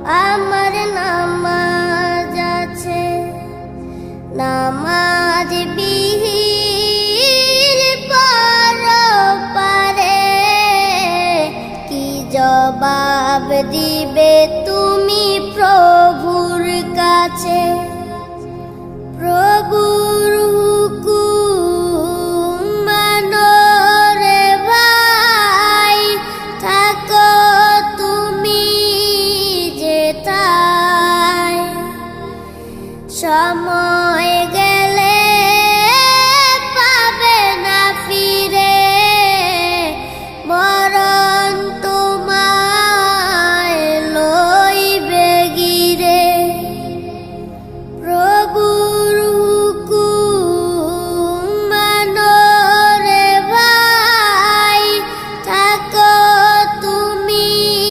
আমার নামাজ আছে, নামাজ বিহীন পরপারে কি জবাব দিবে তুমি প্রভুর কাছে? প্রভু